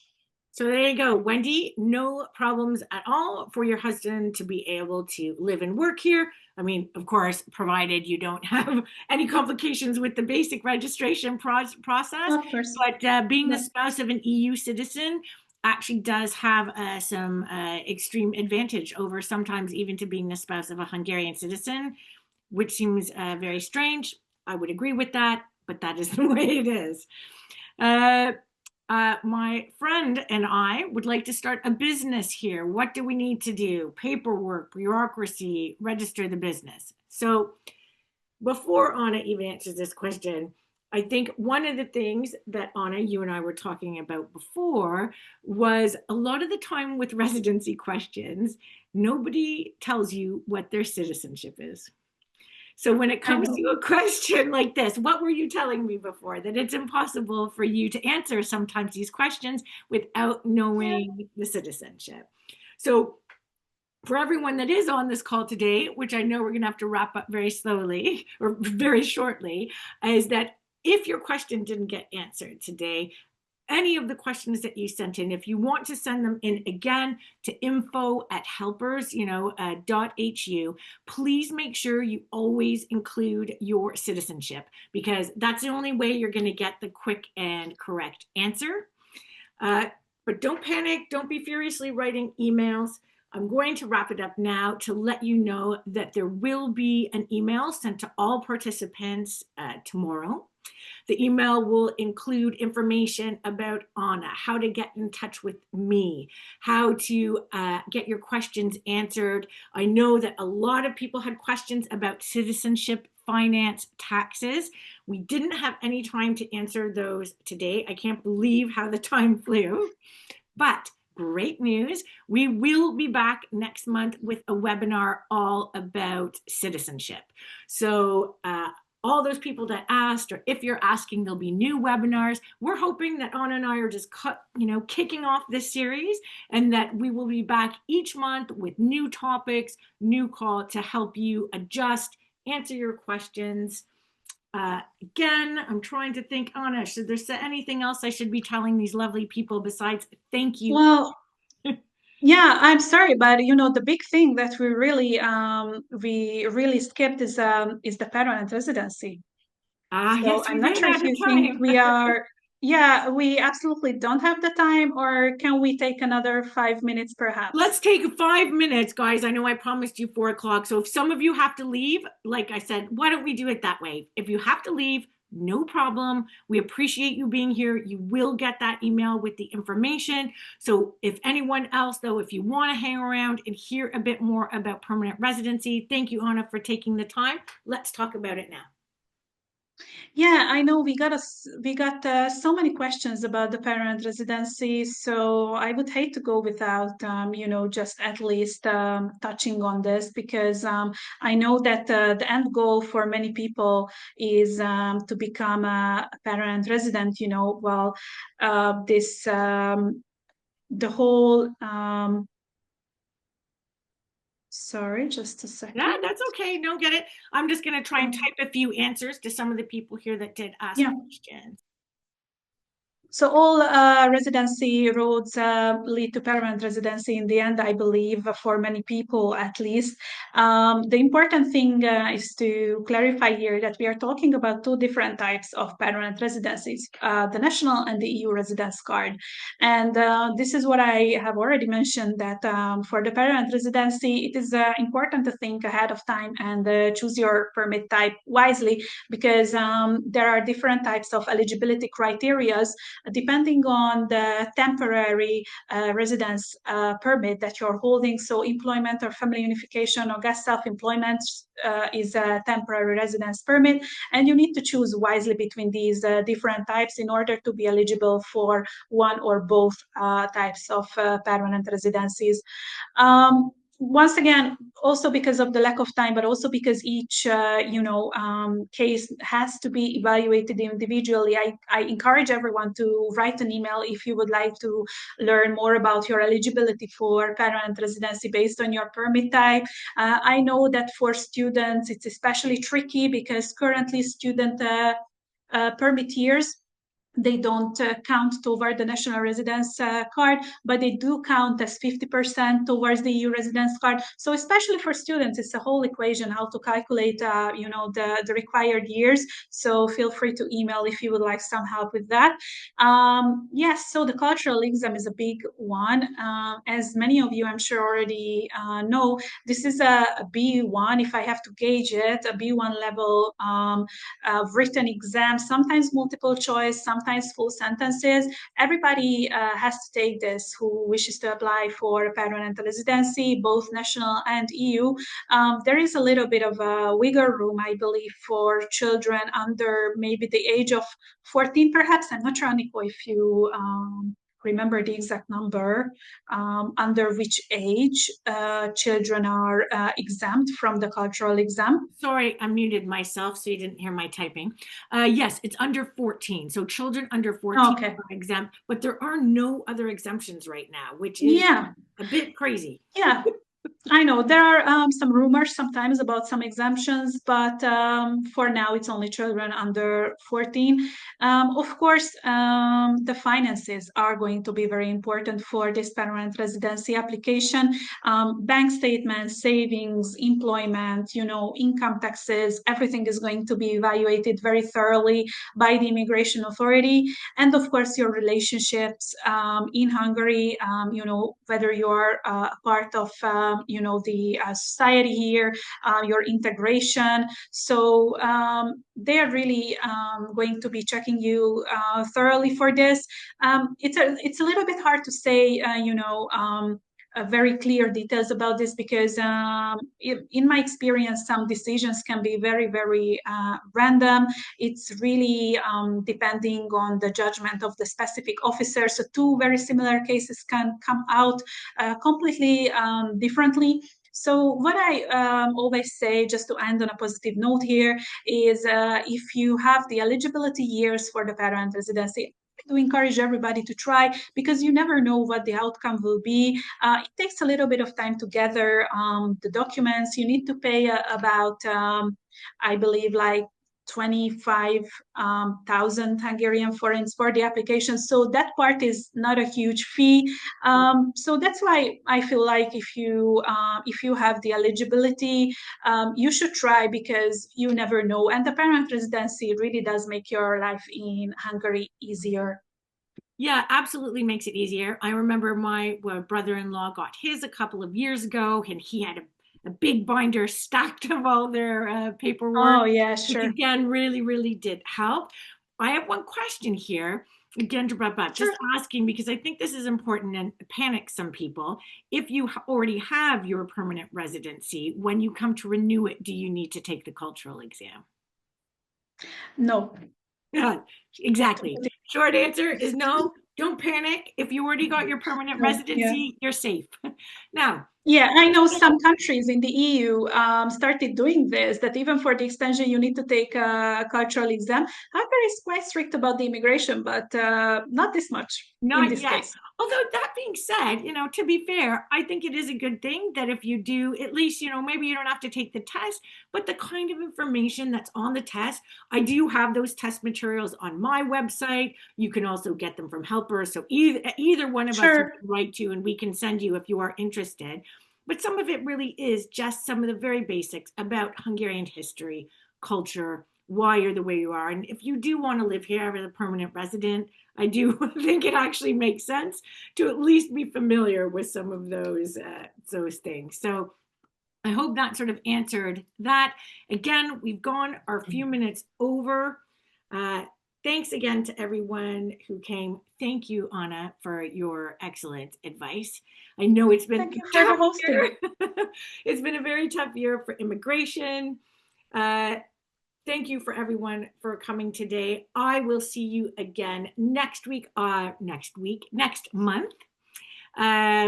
So there you go, Wendy. No problems at all for your husband to be able to live and work here. I mean, of course, provided you don't have any complications with the basic registration process. Of course. But being the Yeah. spouse of an EU citizen actually does have some extreme advantage over sometimes even to being the spouse of a Hungarian citizen, which seems very strange. I would agree with that, but that is the way it is. My friend and I would like to start a business here. What do we need to do? Paperwork, bureaucracy, register the business. So before Anna even answers this question, I think one of the things that Anna, you and I were talking about before was a lot of the time with residency questions, nobody tells you what their citizenship is. So when it comes to a question like this, what were you telling me before? That it's impossible for you to answer sometimes these questions without knowing the citizenship. So for everyone that is on this call today, which I know we're going to have to wrap up very slowly or very shortly, is that if your question didn't get answered today, any of the questions that you sent in, if you want to send them in again to info@helpers, .hu, please make sure you always include your citizenship, because that's the only way you're going to get the quick and correct answer. But don't panic. Don't be furiously writing emails. I'm going to wrap it up now to let you know that there will be an email sent to all participants tomorrow. The email will include information about Anna, how to get in touch with me, how to get your questions answered. I know that a lot of people had questions about citizenship, finance, taxes. We didn't have any time to answer those today. I can't believe how the time flew. But great news, we will be back next month with a webinar all about citizenship. So all those people that asked, or if you're asking, there'll be new webinars. We're hoping that Anna and I are just kicking off this series, and that we will be back each month with new topics, new call to help you adjust, answer your questions. Again, I'm trying to think, Anna, should there anything else I should be telling these lovely people besides thank you? Well, yeah, I'm sorry, but the big thing that we really skipped is the permanent residency. So Yes, I'm we not ran sure out if you of think time. we are, yeah, we absolutely don't have the time, or can we take another 5 minutes Let's perhaps? take 5 minutes, guys. I know I promised you 4 o'clock. So if some of you have to leave, like I said, why don't we do it that way? If you have to leave, no problem. We appreciate you being here. You will get that email with the information. So if anyone else, though, if you want to hang around and hear a bit more about permanent residency, thank you, Anna, for taking the time. Let's talk about it now. Yeah, I know we got so many questions about the parent residency, so I would hate to go without just at least touching on this, because I know that the end goal for many people is to become a parent resident. Well, this the whole sorry, just a Yeah, second. that's okay. No, get it. I'm just going to try and type a few answers to some of the people here that did ask Yeah. questions. So all residency roads lead to permanent residency in the end, I believe, for many people at least. The important thing is to clarify here that we are talking about two different types of permanent residencies, the national and the EU residence card. And this is what I have already mentioned, that for the permanent residency, it is important to think ahead of time and choose your permit type wisely, because there are different types of eligibility criteria depending on the temporary residence permit that you're holding. So employment or family unification or guest self-employment is a temporary residence permit, and you need to choose wisely between these different types in order to be eligible for one or both types of permanent residencies. Once again, also because of the lack of time, but also because each case has to be evaluated individually, I encourage everyone to write an email if you would like to learn more about your eligibility for permanent residency based on your permit type. I know that for students it's especially tricky because currently student permit years, they don't count toward the national residence card, but they do count as 50% towards the EU residence card. So especially for students, it's a whole equation how to calculate, the required years. So feel free to email if you would like some help with that. Yes, so the cultural exam is a big one. As many of you, I'm sure, already know, this is a B1, if I have to gauge it, a B1 level written exam, sometimes multiple choice, sometimes full sentences. Everybody has to take this who wishes to apply for permanent residency, both national and EU. There is a little bit of a wiggle room, I believe, for children under maybe the age of 14, perhaps. I'm not sure, Anikó, if you remember the exact number, under which age children are exempt from the cultural exam. Sorry, I muted myself so you didn't hear my typing. Yes, it's under 14. So children under 14 Okay. are exempt, but there are no other exemptions right now, which is Yeah. a bit crazy. Yeah. I know there are some rumors sometimes about some exemptions, but for now it's only children under 14. Of course, the finances are going to be very important for this permanent residency application. Bank statements, savings, employment, income taxes, everything is going to be evaluated very thoroughly by the immigration authority. And of course, your relationships in Hungary, whether you're a part of the society here, your integration. So they are really going to be checking you thoroughly for this. It's a little bit hard to say, very clear details about this because in my experience, some decisions can be very, very random. It's really depending on the judgment of the specific officer. So two very similar cases can come out completely differently. So what I always say, just to end on a positive note here, is if you have the eligibility years for the parent residency, to encourage everybody to try, because you never know what the outcome will be. It takes a little bit of time to gather the documents. You need to pay about, I believe, like 25,000 Hungarian forints for the application. So that part is not a huge fee. So that's why I feel like if you have the eligibility, you should try, because you never know. And the parent residency really does make your life in Hungary easier. Yeah, absolutely makes it easier. I remember my brother-in-law got his a couple of years ago, and he had a big binder stacked of all their paperwork, Oh yeah, which sure. again really, really did help. I have one question here, again, just Sure. asking because I think this is important and panics some people. If you already have your permanent residency, when you come to renew it, do you need to take the cultural exam? No. Yeah, exactly. Short answer is no. Don't panic. If you already got your permanent No. Yeah. residency, you're safe. Now, Yeah, I know some countries in the EU started doing this, that even for the extension, you need to take a cultural exam. Hungary is quite strict about the immigration, but not this much in not this yet. case. Although that being said, to be fair, I think it is a good thing that if you do, at least, maybe you don't have to take the test, but the kind of information that's on the test, I do have those test materials on my website. You can also get them from helpers. So either one of us you Sure. can write to and we can send you if you are interested. But some of it really is just some of the very basics about Hungarian history, culture, why you're the way you are. And if you do want to live here as a permanent resident, I do think it actually makes sense to at least be familiar with some of those things. So I hope that sort of answered that. Again, we've gone our few minutes over. Uh, Thanks again to everyone who came. Thank you, Anna, for your excellent advice. I know it's been Thank a you for the tough hosting. year. It's been a very tough year for immigration. Uh, Thank you for everyone for coming today. I will see you again next next month,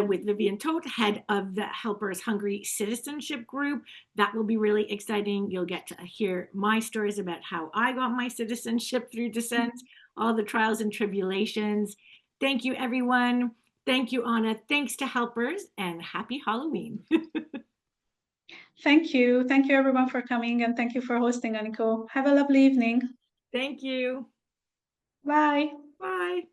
with Vivian Todt, head of the Helpers Hungary Citizenship Group. That will be really exciting. You'll get to hear my stories about how I got my citizenship through descent, all the trials and tribulations. Thank you, everyone. Thank you, Anna. Thanks to Helpers, and happy Halloween. Thank you. Thank you, everyone, for coming, and thank you for hosting, Anikó. Have a lovely evening. Thank you. Bye. Bye.